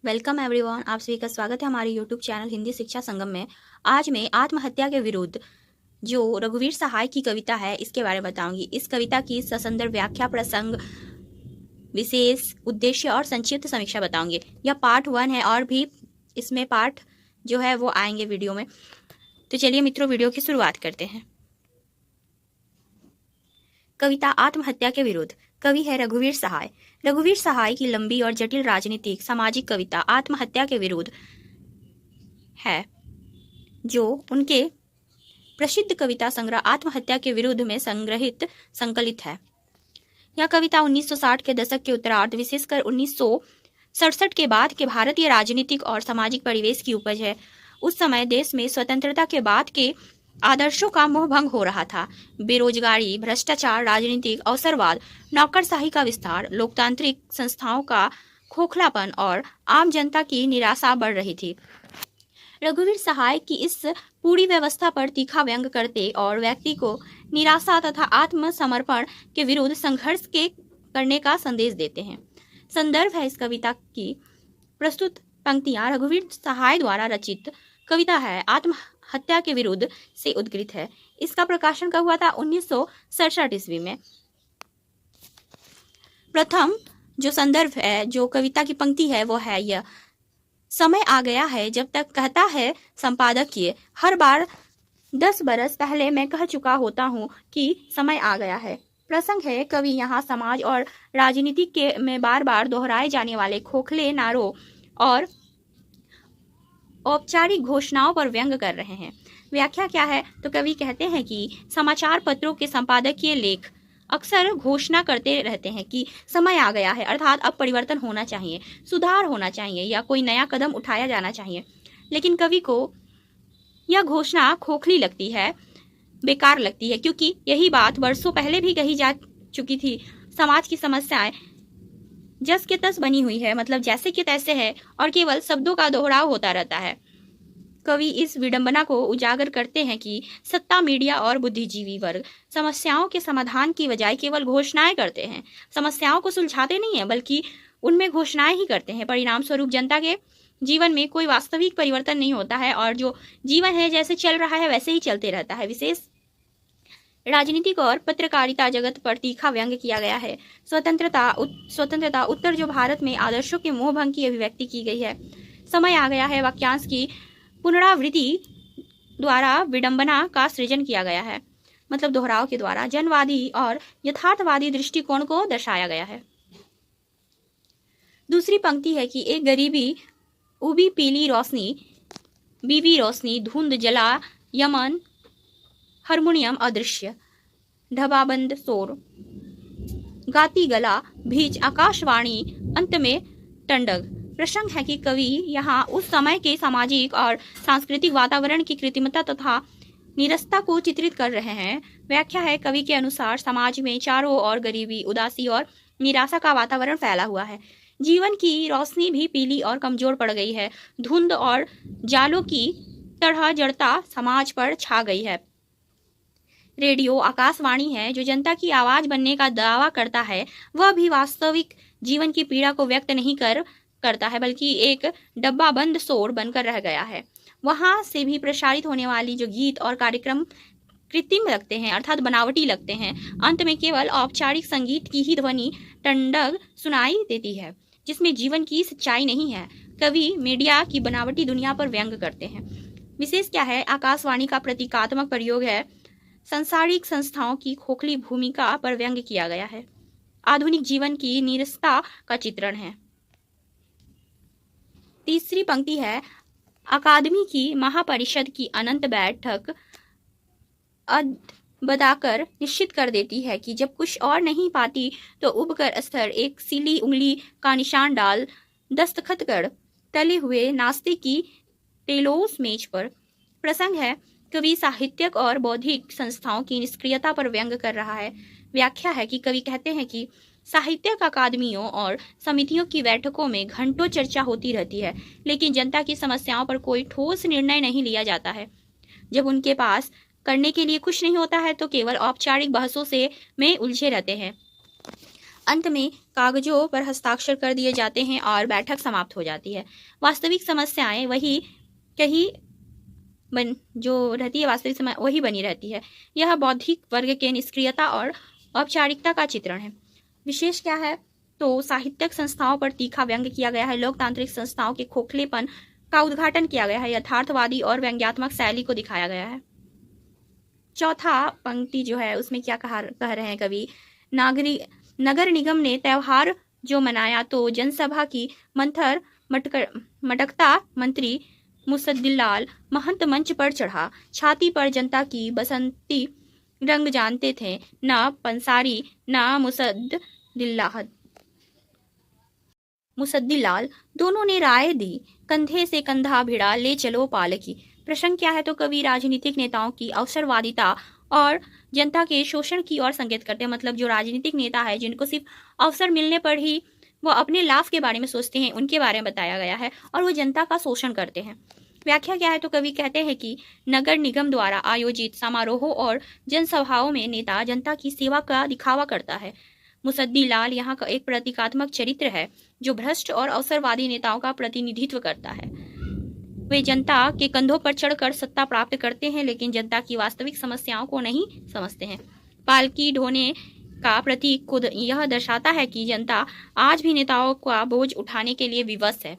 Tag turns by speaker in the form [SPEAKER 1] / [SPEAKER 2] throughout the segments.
[SPEAKER 1] Welcome everyone, आप सभी का स्वागत है हमारे यूट्यूब चैनल हिंदी शिक्षा संगम में। आज मैं आत्महत्या के विरुद्ध जो रघुवीर सहाय की कविता है इसके बारे में बताऊंगी। इस कविता की ससंदर्भ व्याख्या, प्रसंग, विशेष उद्देश्य और संक्षिप्त समीक्षा बताऊंगी। यह पार्ट 1 है और भी इसमें पार्ट जो है वो आएंगे वीडियो में। तो चलिए मित्रों, वीडियो की शुरुआत करते हैं। कविता आत्महत्या के विरुद्ध। कवि है रघुवीर सहाय। रघुवीर सहाय की लंबी और जटिल राजनीतिक सामाजिक कविता आत्महत्या के विरुद्ध है, जो उनके प्रसिद्ध कविता संग्रह आत्महत्या के विरुद्ध में संकलित है। यह कविता 1960 के दशक के उत्तरार्ध, विशेषकर 1967 के बाद के भारतीय राजनीतिक और सामाजिक परिवेश की उपज है। उस समय देश में स्वतंत्रता के बाद के आदर्शों का मोहभंग हो रहा था। बेरोजगारी, भ्रष्टाचार, राजनीतिक अवसरवाद, नौकरशाही का विस्तार, लोकतांत्रिक संस्थाओं का खोखलापन और आम जनता की निराशा बढ़ रही थी। रघुवीर सहाय की इस पूरी व्यवस्था पर तीखा व्यंग करते और व्यक्ति को निराशा तथा आत्मसमर्पण के विरुद्ध संघर्ष करने का संदेश देते हैं। संदर्भ है इस कविता की प्रस्तुत पंक्तियां रघुवीर सहाय द्वारा रचित कविता है, आत्महत्या के विरुद्ध से उद्गृत है। इसका प्रकाशन कब हुआ था? 1967 ईस्वी में। प्रथम जो संदर्भ है, जो कविता की पंक्ति है, वो है यह, समय आ गया है जब तक कहता है संपादकीय, हर बार 10 बरस पहले मैं कह चुका होता हूँ कि समय आ गया है। प्रसंग है, कवि यहाँ समाज और राजनीति के में बार बार दोहराए जाने वाले खोखले नारों और औपचारिक घोषणाओं पर व्यंग कर रहे हैं। व्याख्या क्या है? तो कवि कहते हैं कि समाचार पत्रों के संपादकीय लेख अक्सर घोषणा करते रहते हैं कि समय आ गया है, अर्थात अब परिवर्तन होना चाहिए, सुधार होना चाहिए या कोई नया कदम उठाया जाना चाहिए। लेकिन कवि को यह घोषणा खोखली लगती है, बेकार लगती है, क्योंकि यही बात वर्षों पहले भी कही जा चुकी थी। समाज की समस्याएं जस के तस बनी हुई है, मतलब जैसे कि तैसे है, और केवल शब्दों का दोहराव होता रहता है। कवि इस विडंबना को उजागर करते हैं कि सत्ता, मीडिया और बुद्धिजीवी वर्ग समस्याओं के समाधान की बजाय केवल घोषणाएं करते हैं। समस्याओं को सुलझाते नहीं है, बल्कि उनमें घोषणाएं ही करते हैं। परिणाम स्वरूप जनता के जीवन में कोई वास्तविक परिवर्तन नहीं होता है और जो जीवन है जैसे चल रहा है वैसे ही चलते रहता है। विशेष राजनीतिक और पत्रकारिता जगत पर तीखा व्यंग किया गया है। स्वतंत्रता उत्तर जो भारत में आदर्शों के मोहभंग की अभिव्यक्ति की गई है। समय आ गया है वाक्यांश की पुनरावृत्ति द्वारा विडंबना का सृजन किया गया है, मतलब दोहराव के द्वारा जनवादी और यथार्थवादी दृष्टिकोण को दर्शाया गया है। दूसरी पंक्ति है कि एक गरीबी उबी पीली रोशनी, बीवी रोशनी, धुंध जला यमन, हारमोनियम अदृश्य, ढबाबंद शोर, गाती गला, भीज आकाशवाणी, अंत में टंडग। प्रसंग है कि कवि यहाँ उस समय के सामाजिक और सांस्कृतिक वातावरण की कृत्रिमता तथा निरसता को चित्रित कर रहे हैं। व्याख्या है, कवि के अनुसार समाज में चारों ओर गरीबी, उदासी और निराशा का वातावरण फैला हुआ है। जीवन की रोशनी भी पीली और कमजोर पड़ गई है। धुंध और जालों की तरह जड़ता समाज पर छा गई है। रेडियो आकाशवाणी है जो जनता की आवाज बनने का दावा करता है, वह भी वास्तविक जीवन की पीड़ा को व्यक्त नहीं करता है, बल्कि एक डब्बा बंद शोर बनकर रह गया है। वहां से भी प्रसारित होने वाली जो गीत और कार्यक्रम कृत्रिम लगते हैं, अर्थात बनावटी लगते हैं। अंत में केवल औपचारिक संगीत की ही ध्वनि टंडग सुनाई देती है, जिसमें जीवन की सच्चाई नहीं है। कवि मीडिया की बनावटी दुनिया पर व्यंग करते हैं। विशेष क्या है? आकाशवाणी का प्रतीकात्मक प्रयोग है। सांसारिक संस्थाओं की खोखली भूमिका पर व्यंग किया गया है। आधुनिक जीवन की निरसता का चित्रण है। तीसरी पंक्ति है, अकादमी की महापरिषद की अनंत बैठक बताकर निश्चित कर देती है कि जब कुछ और नहीं पाती तो उबकर स्तर एक सीली उंगली का निशान डाल दस्तखत कर तले हुए नाश्ते की टेलोस मेज पर। प्रसंग है, कवि साहित्यक और बौद्धिक संस्थाओं की निष्क्रियता पर व्यंग कर रहा है। व्याख्या है कि कवि कहते हैं कि साहित्यक अकादमियों और समितियों की बैठकों में घंटों चर्चा होती रहती है, लेकिन जनता की समस्याओं पर कोई ठोस निर्णय नहीं लिया जाता है। जब उनके पास करने के लिए कुछ नहीं होता है तो केवल औपचारिक बहसों में उलझे रहते हैं। अंत में कागजों पर हस्ताक्षर कर दिए जाते हैं और बैठक समाप्त हो जाती है। वास्तविक समस्याएं वही कहीं जो रहती है, वास्तविक समय वही बनी रहती है। यह बौद्धिक वर्ग के निष्क्रियता और औपचारिकता का चित्रण है। विशेष क्या है तो साहित्यिक संस्थाओं पर तीखा व्यंग्य किया गया है। लोकतांत्रिक संस्थाओं के खोखलेपन का उद्घाटन किया गया है। यथार्थवादी और व्यंग्यात्मक शैली को दिखाया गया है। चौथा पंक्ति जो है उसमें क्या कह रहे हैं कवि, नगर निगम ने त्योहार जो मनाया तो जनसभा की मंथर मटकता मंत्री मुसद्दिलाल महंत मंच पर चढ़ा। छाती पर जनता की बसंती रंग जानते थे न पंसारी न मुसद्दिलाल दोनों ने राय दी, कंधे से कंधा भिड़ा ले चलो पालकी। प्रसंग क्या है तो कवि राजनीतिक नेताओं की अवसरवादिता और जनता के शोषण की ओर संकेत करते हैं। मतलब जो राजनीतिक नेता है जिनको सिर्फ अवसर मिलने पर ही वो अपने लाभ के बारे में सोचते हैं, उनके बारे में बताया गया है और वो जनता का शोषण करते हैं। व्याख्या क्या है तो कवि कहते हैं कि नगर निगम द्वारा आयोजित समारोहों और जनसभाओं में नेता जनता की सेवा का दिखावा करता है। मुसद्दीलाल यहाँ का एक प्रतीकात्मक चरित्र है जो भ्रष्ट और अवसरवादी नेताओं का प्रतिनिधित्व करता है। वे जनता के कंधों पर चढ़कर सत्ता प्राप्त करते हैं लेकिन जनता की वास्तविक समस्याओं को नहीं समझते हैं। पालकी ढोने का प्रतीक खुद यह दर्शाता है कि जनता आज भी नेताओं का बोझ उठाने के लिए विवश है।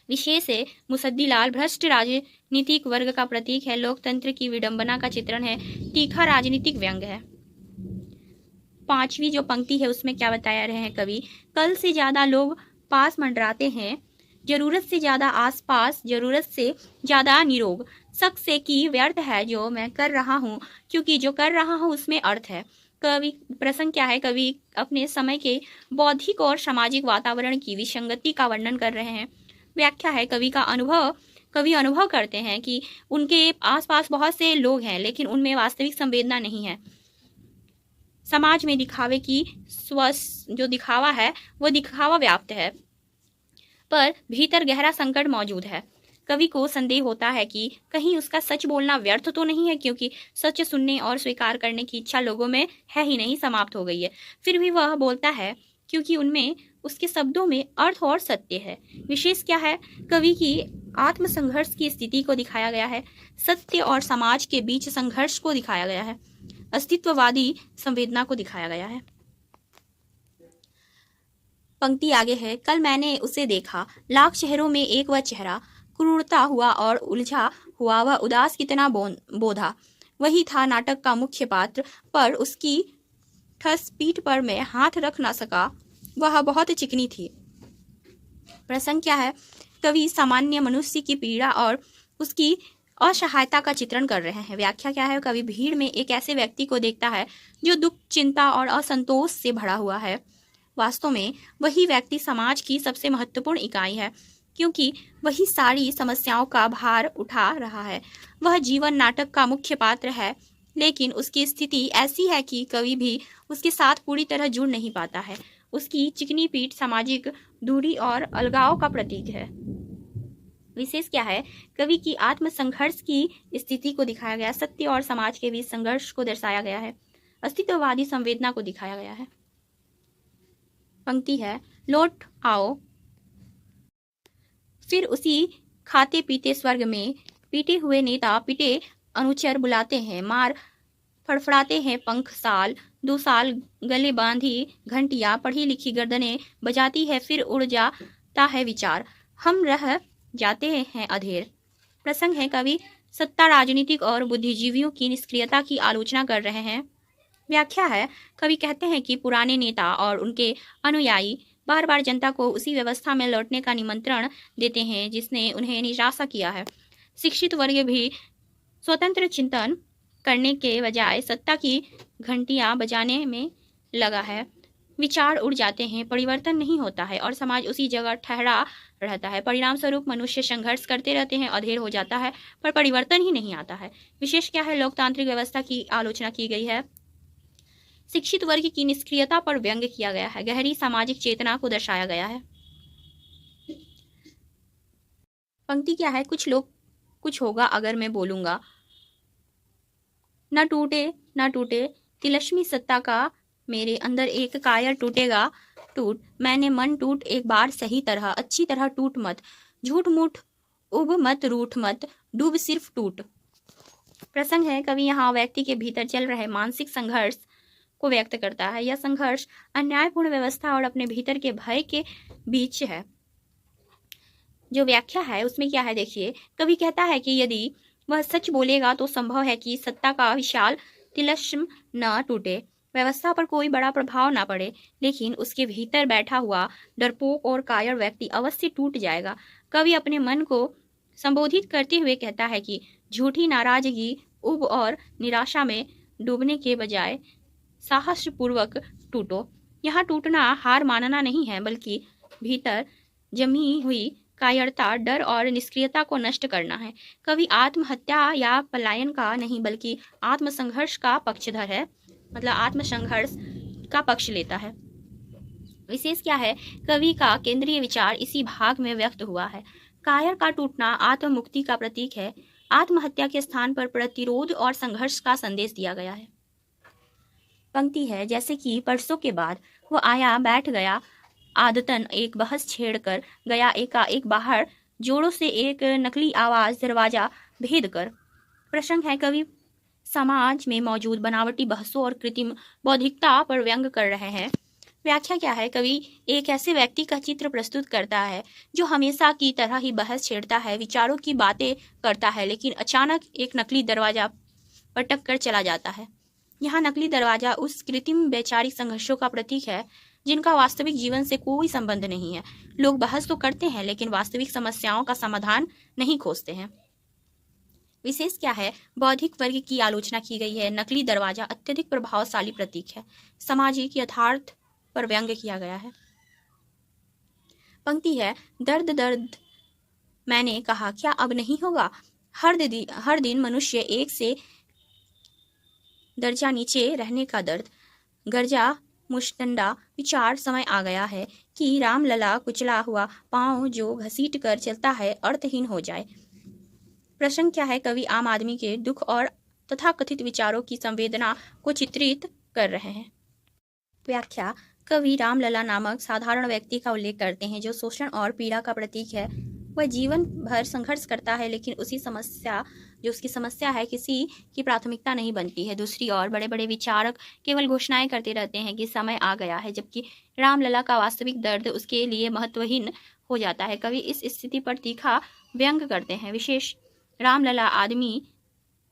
[SPEAKER 1] विशेष है मुसद्दीलाल भ्रष्ट राजनीतिक वर्ग का प्रतीक है। लोकतंत्र की विडंबना का चित्रण है। तीखा राजनीतिक व्यंग्य है। पांचवी जो पंक्ति है उसमें क्या बताया रहे हैं कवि, कल से ज्यादा लोग पास मंडराते हैं, जरूरत से ज्यादा आसपास, जरूरत से ज्यादा निरोग, शक से कि व्यर्थ है जो मैं कर रहा हूँ क्योंकि जो कर रहा हूँ उसमें अर्थ है। कवि प्रसंग क्या है, कवि अपने समय के बौद्धिक और सामाजिक वातावरण की विसंगति का वर्णन कर रहे हैं। व्याख्या है कवि अनुभव करते हैं कि उनके आसपास बहुत से लोग हैं लेकिन उनमें वास्तविक संवेदना नहीं है। समाज में दिखावे की जो दिखावा है वो दिखावा व्याप्त है पर भीतर गहरा संकट मौजूद है। कवि को संदेह होता है कि कहीं उसका सच बोलना व्यर्थ तो नहीं है क्योंकि सच सुनने और स्वीकार करने की इच्छा लोगों में है ही नहीं, समाप्त हो गई है। फिर भी वह बोलता है क्योंकि उनमें उसके शब्दों में अर्थ और सत्य है। विशेष क्या है, कवि की आत्मसंघर्ष की स्थिति को दिखाया गया है। सत्य और समाज के बीच संघर्ष को दिखाया गया है। अस्तित्ववादी संवेदना को दिखाया गया है। पंक्ति आगे है, कल मैंने उसे देखा, लाख चेहरों में एक वह चेहरा, क्रूरता हुआ और उलझा हुआ वह उदास कितना बोधा। वही था नाटक का मुख्य पात्र, पर उसकी ठस पीठ पर मैं हाथ रख ना सका, वह बहुत चिकनी थी। प्रसंग क्या है, कवि सामान्य मनुष्य की पीड़ा और उसकी असहायता का चित्रण कर रहे हैं। व्याख्या क्या है, कवि भीड़ में एक ऐसे व्यक्ति को देखता है जो दुख, चिंता और असंतोष से भरा हुआ है। वास्तव में वही व्यक्ति समाज की सबसे महत्वपूर्ण इकाई है क्योंकि वही सारी समस्याओं का भार उठा रहा है। वह जीवन नाटक का मुख्य पात्र है लेकिन उसकी स्थिति ऐसी है कि कवि भी उसके साथ पूरी तरह जुड़ नहीं पाता है। उसकी चिकनी पीठ सामाजिक दूरी और अलगाव का प्रतीक है। विशेष क्या है, कवि की आत्मसंघर्ष की स्थिति को दिखाया गया। सत्य और समाज के बीच संघर्ष को दर्शाया गया है। अस्तित्ववादी संवेदना को दिखाया गया है। पंक्ति है, लौट आओ फिर उसी खाते पीते स्वर्ग में, पीटे हुए नेता पिटे अनुचर बुलाते हैं, मार फड़फड़ाते हैं पंख, साल दो साल गले बांधी घंटियां, पढ़ी लिखी गर्दनें बजाती है, फिर उड़ जाता है विचार, हम रह जाते हैं अधेर। प्रसंग है, कवि सत्ता, राजनीतिक और बुद्धिजीवियों की निष्क्रियता की आलोचना कर रहे हैं। व्याख्या है, कवि कहते हैं कि पुराने नेता और उनके अनुयायी बार बार जनता को उसी व्यवस्था में लौटने का निमंत्रण देते हैं जिसने उन्हें निराशा किया है। शिक्षित वर्ग भी स्वतंत्र चिंतन करने के बजाय सत्ता की घंटियां बजाने में लगा है। विचार उड़ जाते हैं, परिवर्तन नहीं होता है और समाज उसी जगह ठहरा रहता है। परिणाम स्वरूप मनुष्य संघर्ष करते रहते हैं, अधेर हो जाता है पर परिवर्तन ही नहीं आता है। विशेष क्या है, लोकतांत्रिक व्यवस्था की आलोचना की गई है। शिक्षित वर्ग की निष्क्रियता पर व्यंग्य किया गया है। गहरी सामाजिक चेतना को दर्शाया गया है। पंक्ति क्या है, कुछ लोग कुछ होगा अगर मैं बोलूंगा, न टूटे न टूटे तिलस्मी सत्ता का, मेरे अंदर एक कायर टूटेगा टूट, मैंने मन टूट एक बार सही तरह, अच्छी तरह टूट मत, झूठ मूठ उब मत, रूठ मत, डूब सिर्फ टूट। प्रसंग है, कवि यहाँ व्यक्ति के भीतर चल रहे मानसिक संघर्ष को व्यक्त करता है। यह संघर्ष अन्यायपूर्ण व्यवस्था और अपने भीतर के भय के बीच है। जो व्याख्या है उसमें क्या है देखिए, कवि कहता है कि यदि वह सच बोलेगा तो संभव है कि सत्ता का विशाल तिलस्म न टूटे, व्यवस्था पर कोई बड़ा प्रभाव न पड़े, लेकिन उसके भीतर बैठा हुआ डरपोक और कायर व्यक्ति अवश्य टूट जाएगा। कवि अपने मन को संबोधित करते हुए कहता है कि झूठी नाराजगी, उब और निराशा में डूबने के बजाय साहसपूर्वक टूटो। यहाँ टूटना हार मानना नहीं है, बल्कि भीतर जमी हुई कायरता, डर और निष्क्रियता को नष्ट करना है। कवि आत्महत्या या पलायन का नहीं बल्कि आत्मसंघर्ष का पक्षधर है, मतलब आत्मसंघर्ष का पक्ष लेता है। विशेष क्या है, कवि का केंद्रीय विचार इसी भाग में व्यक्त हुआ है। कायर का टूटना आत्ममुक्ति का प्रतीक है। आत्महत्या के स्थान पर प्रतिरोध और संघर्ष का संदेश दिया गया है। पंक्ति है, जैसे कि परसों के बाद वो आया बैठ गया, आदतन एक बहस छेड़ कर गया एकाएक बाहर, जोरों से एक नकली आवाज दरवाजा भेद कर। प्रसंग है, कवि समाज में मौजूद बनावटी बहसों और कृत्रिम बौद्धिकता पर व्यंग कर रहे हैं। व्याख्या क्या है, कवि एक ऐसे व्यक्ति का चित्र प्रस्तुत करता है जो हमेशा की तरह ही बहस छेड़ता है, विचारों की बातें करता है, लेकिन अचानक एक नकली दरवाजा पटक कर चला जाता है। यहाँ नकली दरवाजा उस कृत्रिम वैचारिक संघर्षों का प्रतीक है जिनका वास्तविक जीवन से कोई संबंध नहीं है। लोग बहस तो करते हैं लेकिन वास्तविक समस्याओं का समाधान नहीं खोजते हैं। विशेष क्या है, बौद्धिक वर्ग की आलोचना की गई है। नकली दरवाजा अत्यधिक प्रभावशाली प्रतीक है। सामाजिक यथार्थ पर व्यंग किया गया है। पंक्ति है, दर्द दर्द मैंने कहा क्या अब नहीं होगा, हर दिन मनुष्य एक से दर्जा नीचे रहने का दर्द, गर्जा मुश्तंडा विचार, समय आ गया है कि रामलला कुचला हुआ पांव जो घसीट कर चलता है अर्थहीन हो जाए। प्रसंग क्या है, कवि आम आदमी के दुख और तथाकथित विचारों की संवेदना को चित्रित कर रहे हैं। व्याख्या, कवि रामलला नामक साधारण व्यक्ति का उल्लेख करते हैं जो शोषण और पीड़ा का प्रतीक है। वह जीवन भर संघर्ष करता है लेकिन उसकी समस्या है किसी की प्राथमिकता नहीं बनती है। दूसरी ओर बड़े बड़े विचारक केवल घोषणाएं करते रहते हैं कि समय आ गया है, जबकि रामलला का वास्तविक दर्द उसके लिए महत्वहीन हो जाता है। कवि इस स्थिति पर तीखा व्यंग करते हैं। विशेष, रामलला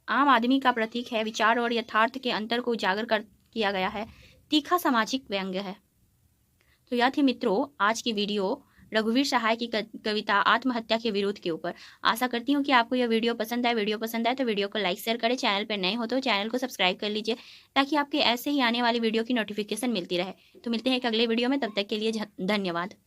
[SPEAKER 1] आम आदमी का प्रतीक है। विचार और यथार्थ के अंतर को उजागर किया गया है। तीखा सामाजिक व्यंग है। तो यह थी मित्रों आज की वीडियो रघुवीर सहाय की कविता आत्महत्या के विरोध के ऊपर। आशा करती हूँ कि आपको यह वीडियो पसंद आए। वीडियो पसंद आए तो वीडियो को लाइक शेयर करें। चैनल पर नए हो तो चैनल को सब्सक्राइब कर लीजिए ताकि आपके ऐसे ही आने वाली वीडियो की नोटिफिकेशन मिलती रहे। तो मिलते हैं एक अगले वीडियो में, तब तक के लिए धन्यवाद।